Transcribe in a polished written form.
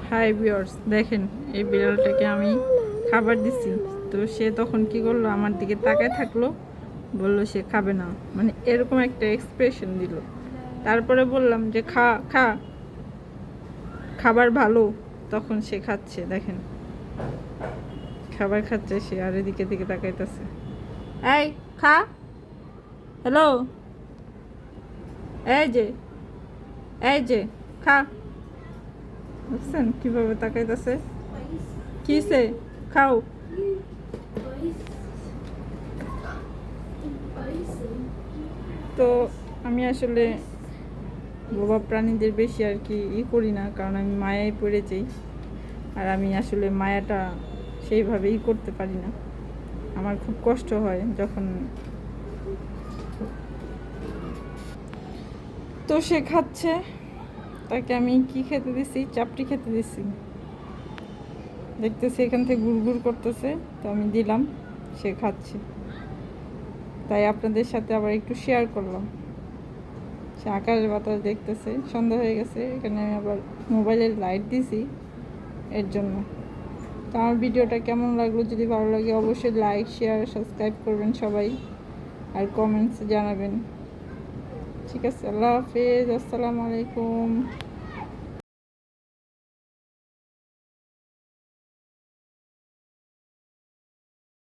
Hi viewers, দেখেন এই বিড়ালটাকে আমি খাবার দিছি। তো সে তখন কি করলো, আমার দিকে তাকায় থাকলো, বললো সে খাবে না, মানে এরকম একটা এক্সপ্রেশন দিল। তারপরে বললাম যে খা খা, খাবার ভালো। তখন সে খাচ্ছে, দেখেন খাবার খাচ্ছে সে, আর এদিকে দিকে তাকাইতেছে। এই খা, হ্যালো, এই যে এই যে খা। বুঝছেন কিভাবে তাকাইতেছে? কিসে খাও? তো আমি আসলে বোবা প্রাণীদের বেশি আর কি করি না, কারণ আমি মায়ায় পড়ে যাই। আর আমি আসলে মায়াটা সেইভাবেই করতে পারি না। আমার খুব কষ্ট হয় যখন। তো সে খাচ্ছে, তাকে আমি কি খেতে দিছি, চাপটি খেতে দিছি। দেখতেছি এখান থেকে গুড় করতেছে, তো আমি দিলাম, সে খাচ্ছে। তাই আপনাদের সাথে আবার একটু শেয়ার করলাম। সে আকাশ বাতাস দেখতেছে, সন্ধ্যা হয়ে গেছে, এখানে আমি আবার মোবাইলের লাইট দিছি এর জন্য। তো আমার ভিডিওটা কেমন লাগলো, যদি ভালো লাগে অবশ্যই লাইক শেয়ার সাবস্ক্রাইব করবেন সবাই, আর কমেন্টস জানাবেন। ঠিক আছে, আল্লাহ হাফেজ, আসসালামু আলাইকুম।